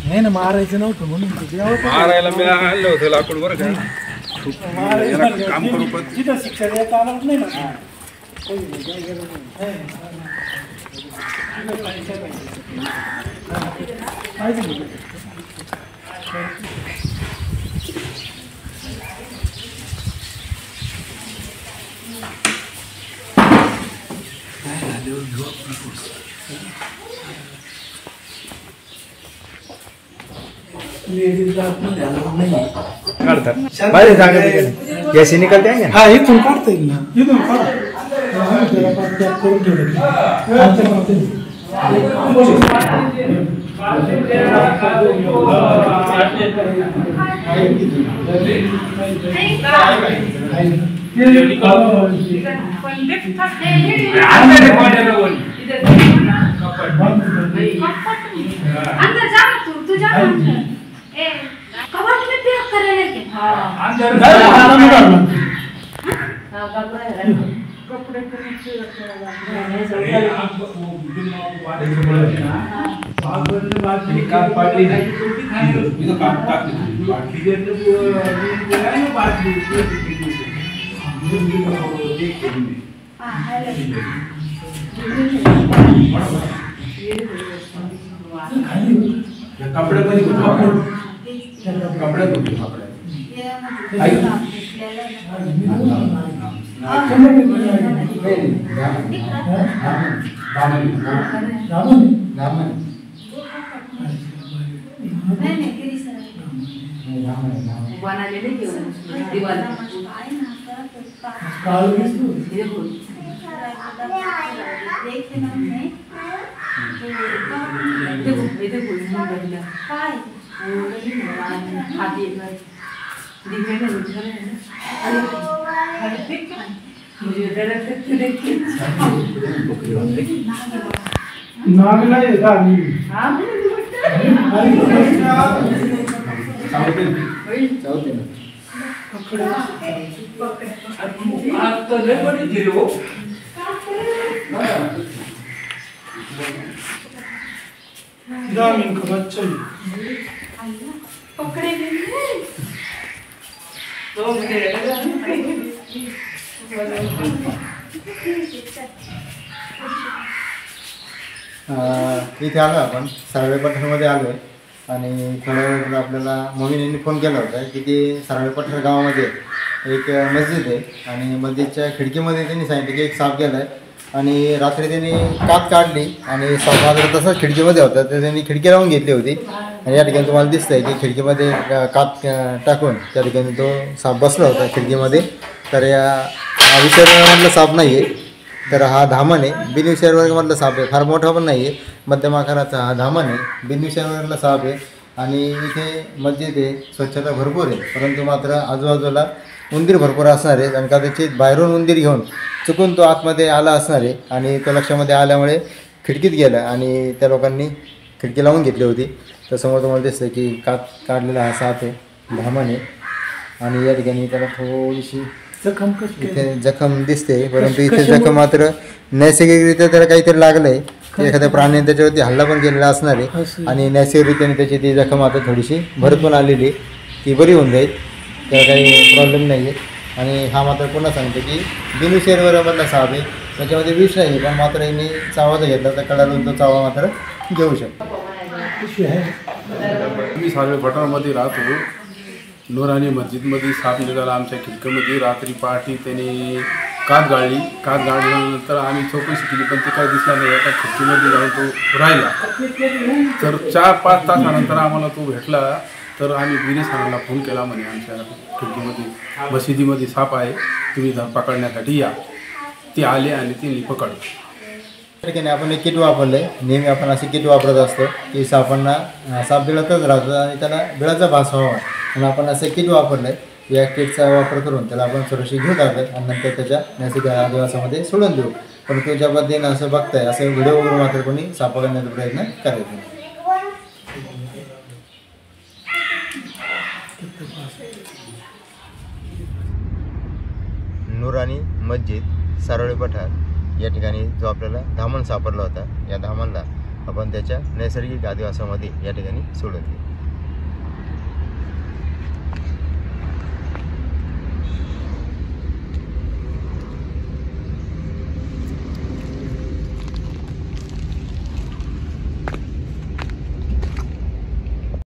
नाही ना मारायचं नव्हतं म्हणून मारायला मी आणलं होतं लाकूड बरं का काम करू पण तिथं शिक्षण येता आलं नाही ना जैसे निकलते हैं हाँ इथून काढता येईल ना इथून काढ अंदर जा तू जा कवर में पैक कर ले के अंदर कपड़े के नीचे काम पाटली नाही मी तो काम टाकली बाटली जे बोलाय ना बाटली कपड़े मध्ये कपडे नागला येता दामिन का बच्चा पकड़े तो मुझे इथे आलो आपण सरळे पठारामध्ये आलो आहे आणि थोड्या वेळेला आपल्याला मोहिनींनी फोन केला होता की ते सरळे पठार गावामध्ये एक मस्जिद आहे आणि मस्जिदच्या खिडकीमध्ये त्यांनी सांगितलं की एक साप गेला आहे आणि रात्री त्यांनी कात काढली आणि साप मात्र तसाच खिडकीमध्ये होता तर त्यांनी खिडकी लावून घेतली होती आणि या ठिकाणी तुम्हाला दिसतं आहे की खिडकीमध्ये कात टाकून त्या ठिकाणी तो साप बसला होता खिडकीमध्ये. तर या विषयमधला साप नाही आहे तर हा धामण आहे बिनविषारी वर्गामधला साप आहे फार मोठा पण नाही आहे मध्यम आकाराचा हा धामण आहे बिनविषारी वर्गातला साप आहे आणि इथे मस्जिद आहे स्वच्छता भरपूर आहे परंतु मात्र आजूबाजूला उंदीर भरपूर असणार आहेत आणि कदाचित बाहेरून उंदीर घेऊन चुकून तो आतमध्ये आला असणार आहे आणि तो लक्षामध्ये आल्यामुळे खिडकीत गेला आणि त्या लोकांनी खिडकी लावून घेतली होती. तर समोर तुम्हाला दिसतं की काढलेला हा साप आहे धामण आहे आणि या ठिकाणी त्याला थोडीशी इथे जखम दिसते परंतु इथे जखम मात्र नैसर्गिकरित्या त्याला काहीतरी लागलं आहे एखाद्या प्राण्याने त्याच्यावरती हल्ला पण केलेला असणार आहे आणि नैसर्गिकरित्याने त्याची ती जखम आता थोडीशी भरत पण आलेली ती बरी होऊन जाईल त्याला काही प्रॉब्लेम नाही आहे. आणि हा मात्र पुन्हा सांगतो की बिनविषारी वर्गामधला साप आहे त्याच्यामध्ये विष नाही पण मात्र यांनी चावा जर घेतला तर कडाला तो चावा मात्र घेऊ शकतो. मी सरळे पठारामध्ये राहतो नूरानी मस्जिदमध्ये साप निघाला आमच्या खिडकीमध्ये रात्री पहाटे त्यांनी कात गाडल्यानंतर आम्ही चौकशी केली पण ते काय दिसला नाही आता खिडकीमध्ये जाऊन तो राहिला तर 4-5 तासानंतर आम्हाला तो भेटला तर आम्ही गिरीसानाला फोन केला म्हणे आमच्या खिडकीमध्ये मशिदीमध्ये साप आहे तुम्ही पकडण्यासाठी या. ते आले आणि त्यांनी पकडलं. ठिकाणी आपण एक किट वापरलं आहे नेहमी आपण असे किट वापरत असतो की सापांना साप बिळतच राहतो आणि त्याला बिळाचा भास व्हावा म्हणून आपण असं किट वापरलं आहे. या किटचा वापर करून त्याला आपण सुरक्षित घेऊन आलो आणि नंतर त्याच्या नैसर्गिक अधिवासामध्ये सोडून देऊ. पण तो ज्या पद्धतीनं असं बघताय असं व्हिडिओ वगैरे मात्र कोणी साप पकडण्याचा प्रयत्न करायचा नाही. नूरानी मस्जिद सारोळे पठार या ठिकाणी जो आपल्याला धामण सापडला होता, या धामणला आपण त्याच्या नैसर्गिक अधिवासामध्ये या ठिकाणी सोडून दिले.